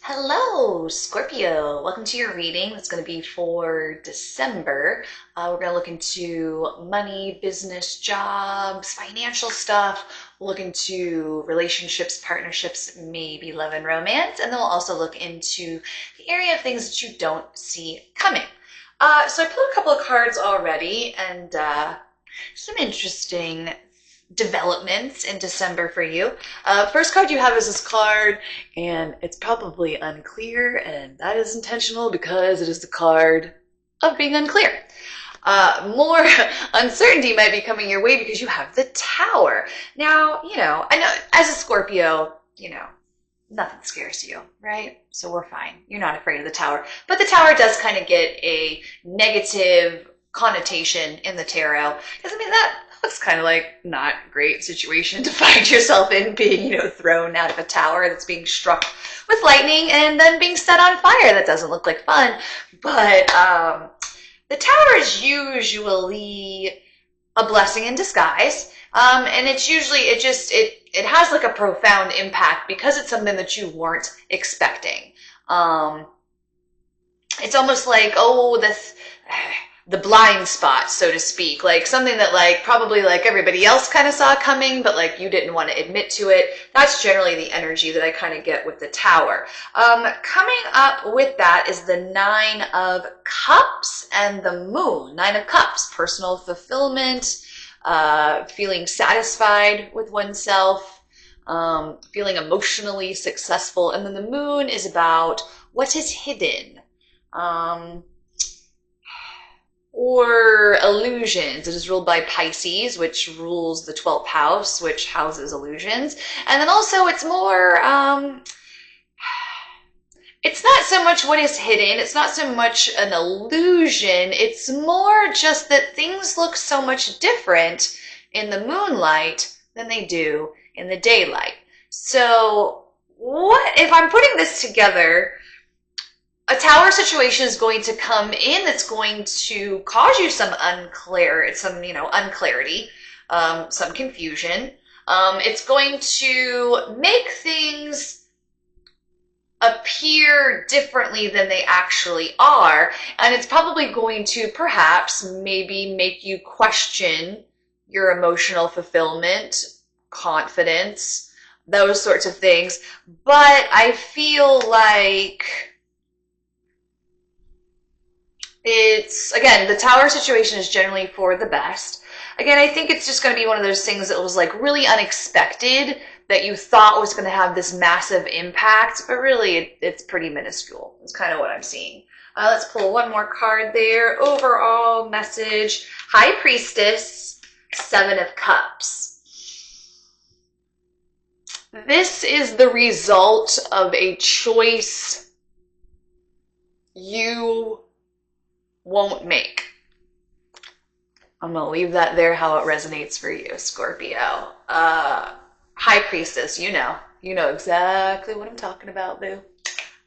Hello, Scorpio. Welcome to your reading. It's going to be for December. We're going to look into money, business, jobs, financial stuff. We'll look into relationships, partnerships, maybe love and romance. And then we'll also look into the area of things that you don't see coming. So I pulled a couple of cards already and some interesting developments in December for you. First card you have is this card, and it's probably unclear, and that is intentional because it is the card of being unclear. More uncertainty might be coming your way because you have the Tower. Now, I know as a Scorpio, nothing scares you, right? So we're fine. You're not afraid of the Tower. But the Tower does kind of get a negative connotation in the tarot. Because, that looks kind of like not a great situation to find yourself in, being, thrown out of a tower that's being struck with lightning and then being set on fire. That doesn't look like fun. But the Tower is usually a blessing in disguise. And it's usually, it has like a profound impact because it's something that you weren't expecting. It's almost like, the blind spot, so to speak, like something that probably everybody else kind of saw coming, but you didn't want to admit to it. That's generally the energy that I kind of get with the Tower. Coming up with that is the Nine of Cups and the Moon. Nine of Cups, personal fulfillment, feeling satisfied with oneself, feeling emotionally successful. And then the Moon is about what is hidden. Or illusions. It is ruled by Pisces, which rules the 12th house, which houses illusions. And then also it's more, it's not so much what is hidden. It's not so much an illusion. It's more just that things look so much different in the moonlight than they do in the daylight. So what if I'm putting this together? A Tower situation is going to come in that's going to cause you some unclarity, some confusion. It's going to make things appear differently than they actually are. And it's probably going to perhaps maybe make you question your emotional fulfillment, confidence, those sorts of things. But I feel like again, the Tower situation is generally for the best. Again, I think it's just going to be one of those things that was really unexpected, that you thought was going to have this massive impact, but really it's pretty minuscule. It's kind of what I'm seeing. Let's pull one more card there. Overall message, High Priestess, Seven of Cups. This is the result of a choice you won't make. I'm going to leave that there, how it resonates for you, Scorpio. High Priestess, you know exactly what I'm talking about, boo.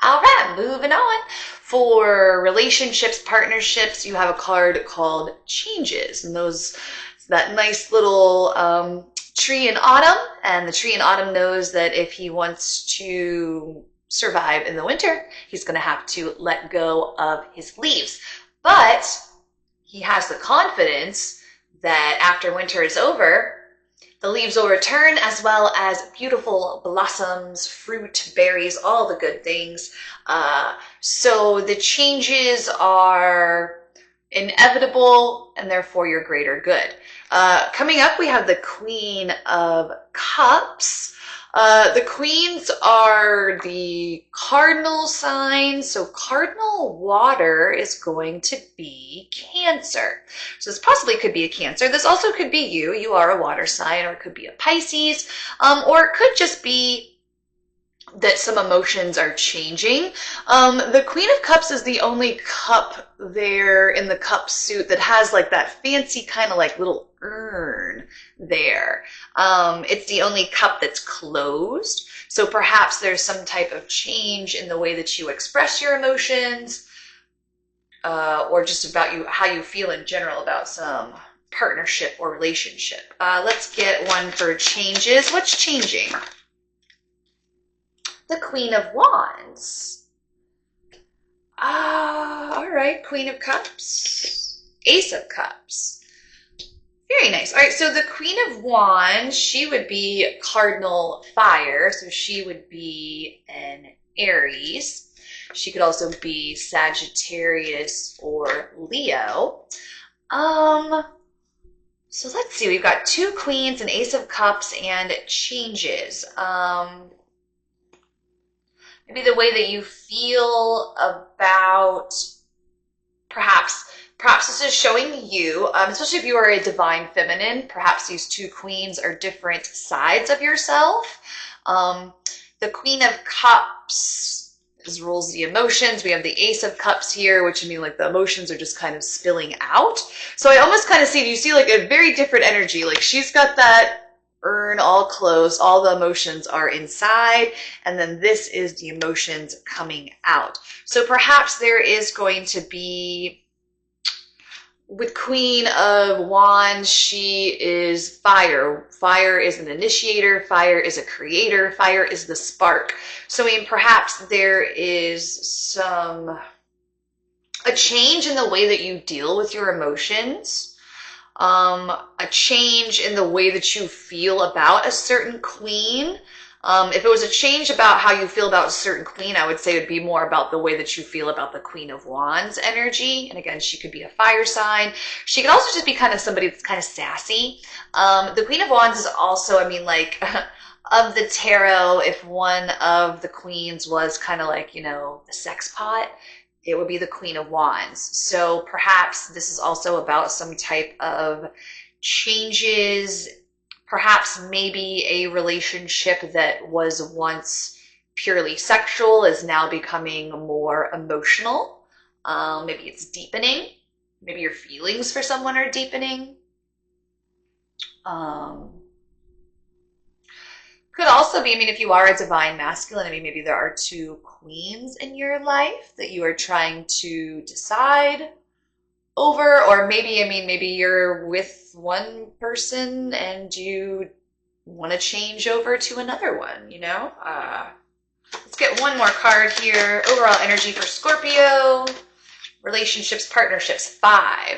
All right, moving on. For relationships, partnerships, you have a card called Changes. And that nice little tree in autumn. And the tree in autumn knows that if he wants to survive in the winter, he's going to have to let go of his leaves. But he has the confidence that after winter is over, the leaves will return, as well as beautiful blossoms, fruit, berries, all the good things. So the changes are inevitable and therefore your greater good. Coming up, we have the Queen of Cups. The queens are the cardinal signs, so cardinal water is going to be Cancer. So this possibly could be a Cancer. This also could be you. You are a water sign, or it could be a Pisces, or it could just be that some emotions are changing. The Queen of Cups is the only cup there in the cup suit that has that fancy kind of little urn there. It's the only cup that's closed. So perhaps there's some type of change in the way that you express your emotions, or just about how you feel in general about some partnership or relationship. Let's get one for Changes. What's changing? the Queen of Wands. All right, Queen of Cups, Ace of Cups. Very nice. All right, so the Queen of Wands, she would be cardinal fire, so she would be an Aries. She could also be Sagittarius or Leo. So let's see, we've got two queens, an Ace of Cups, and changes. Maybe the way that you feel about perhaps this is showing you, especially if you are a divine feminine, perhaps these two queens are different sides of yourself. The Queen of Cups rules the emotions. We have the Ace of Cups here, which I mean like the emotions are just kind of spilling out. So I almost kind of see, do you see like a very different energy? Like she's got that urn all closed, all the emotions are inside, and then this is the emotions coming out. So perhaps there is going to be, with Queen of Wands, she is fire. Fire is an initiator. Fire is a creator. Fire is the spark. So, I mean, perhaps there is a change in the way that you deal with your emotions. A change in the way that you feel about a certain queen. If it was a change about how you feel about a certain queen, I would say it would be more about the way that you feel about the Queen of Wands energy. And again, she could be a fire sign. She could also just be kind of somebody that's kind of sassy. The Queen of Wands is also, I mean, like, of the tarot, if one of the queens was kind of like, you know, the sex pot, it would be the Queen of Wands. So perhaps this is also about some type of changes. Perhaps maybe a relationship that was once purely sexual is now becoming more emotional. Maybe it's deepening. Maybe your feelings for someone are deepening. Could also be, I mean, if you are a divine masculine, I mean, maybe there are two queens in your life that you are trying to decide over, or maybe, I mean, maybe you're with one person and you want to change over to another one, you know? Let's get one more card here. Overall energy for Scorpio. Relationships, partnerships, 5.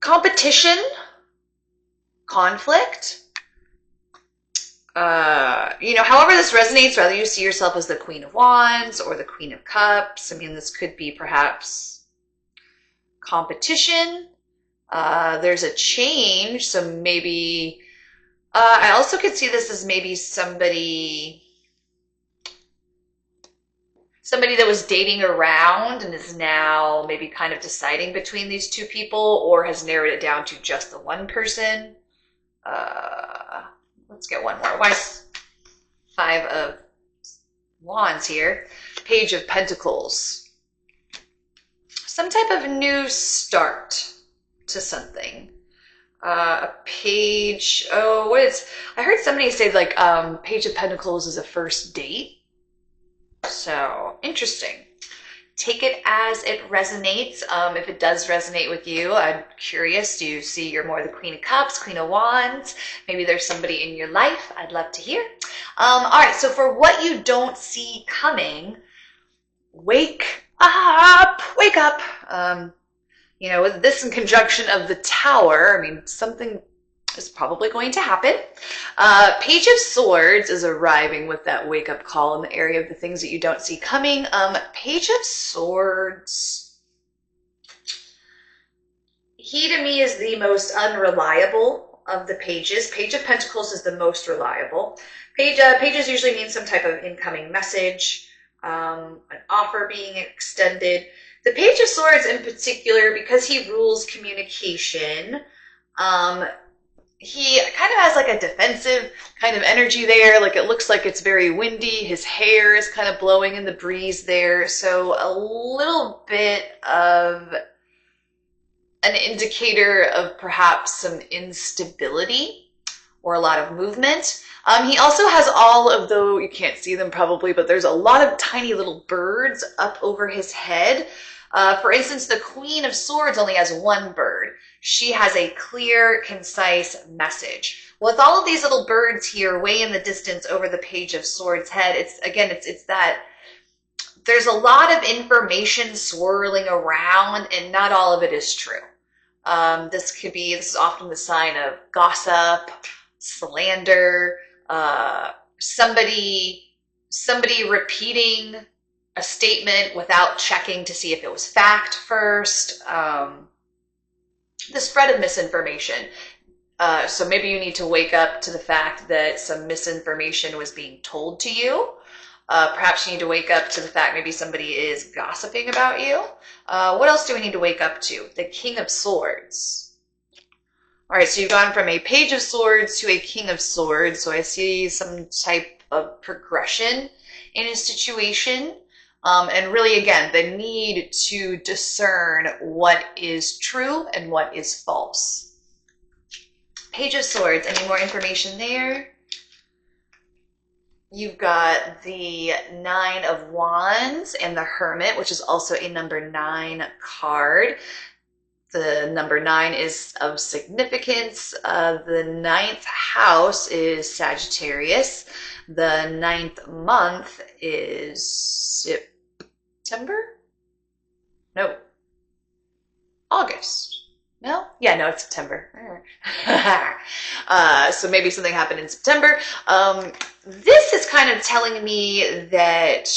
Competition, conflict. You know, however this resonates, whether you see yourself as the Queen of Wands or the Queen of Cups, I mean, this could be perhaps competition. There's a change, so maybe I also could see this as maybe somebody that was dating around and is now maybe kind of deciding between these two people, or has narrowed it down to just the one person. Let's get one more. Why 5 of Wands here? Page of Pentacles. Some type of new start to something. A page, oh, what is, I heard somebody say like Page of Pentacles is a first date. So, interesting. Take it as it resonates. If it does resonate with you, I'm curious, do you see you're more the Queen of Cups, Queen of Wands? Maybe there's somebody in your life. I'd love to hear. All right, so for what you don't see coming, wake up, wake up. You know, with this in conjunction of the Tower, I mean, something is probably going to happen. Page of Swords is arriving with that wake-up call in the area of the things that you don't see coming. Page of Swords, he to me is the most unreliable of the pages. Page of Pentacles is the most reliable. Pages usually mean some type of incoming message, an offer being extended. The Page of Swords in particular, because he rules communication, he kind of has like a defensive kind of energy there. Like it looks like it's very windy. His hair is kind of blowing in the breeze there. So a little bit of an indicator of perhaps some instability or a lot of movement. He also has all of, though you can't see them probably, but there's a lot of tiny little birds up over his head. For instance, the Queen of Swords only has one bird. She has a clear, concise message. With all of these little birds here way in the distance over the Page of Swords head, it's that there's a lot of information swirling around and not all of it is true. This is often the sign of gossip, slander, somebody repeating a statement without checking to see if it was fact first. The spread of misinformation. So maybe you need to wake up to the fact that some misinformation was being told to you. Perhaps you need to wake up to the fact maybe somebody is gossiping about you. What else do we need to wake up to? The King of Swords. All right, so you've gone from a Page of Swords to a King of Swords. So I see some type of progression in a situation. And really, again, the need to discern what is true and what is false. Page of Swords, any more information there? You've got the Nine of Wands and the Hermit, which is also a number 9 card. The number 9 is of significance. The 9th house is Sagittarius. The 9th month is September? No. August. No? Yeah, no, it's September. So maybe something happened in September. This is kind of telling me that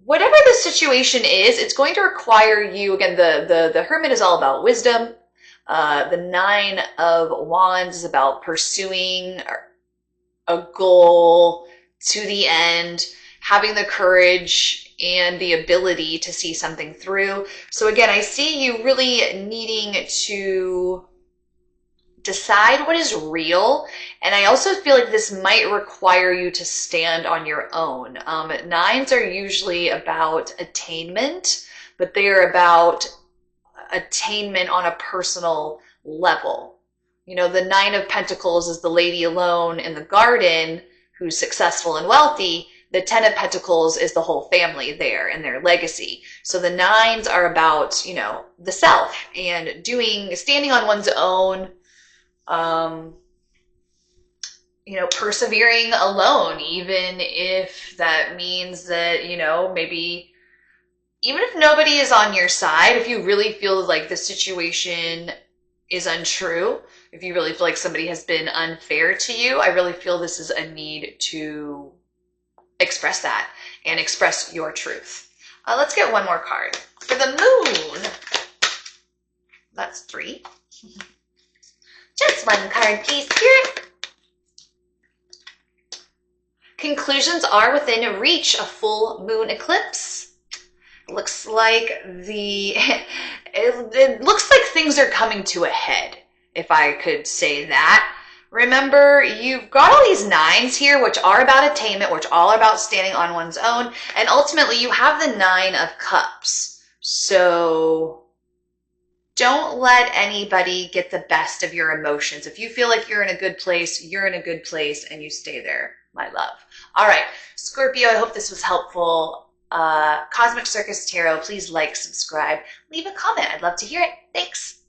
whatever the situation is, it's going to require you, again, the Hermit is all about wisdom. The 9 of Wands is about pursuing a goal to the end, having the courage and the ability to see something through. So again, I see you really needing to decide what is real. And I also feel like this might require you to stand on your own. 9s are usually about attainment, but they are about attainment on a personal level. You know, the 9 of Pentacles is the lady alone in the garden who's successful and wealthy. The 10 of Pentacles is the whole family there and their legacy. So the 9s are about, you know, the self and standing on one's own, you know, persevering alone, even if that means that, you know, maybe even if nobody is on your side, if you really feel like the situation is untrue, if you really feel like somebody has been unfair to you, I really feel this is a need to express that and express your truth. Let's get one more card. For the Moon, that's 3. Just one card, please, Spirit. Conclusions are within reach. A full moon eclipse. Looks like it looks like things are coming to a head, if I could say that. Remember, you've got all these 9s here, which are about attainment, which are all about standing on one's own. And ultimately, you have the 9 of Cups. So don't let anybody get the best of your emotions. If you feel like you're in a good place, you're in a good place, and you stay there, my love. All right, Scorpio, I hope this was helpful. Cosmic Circus Tarot, please like, subscribe, leave a comment. I'd love to hear it. Thanks.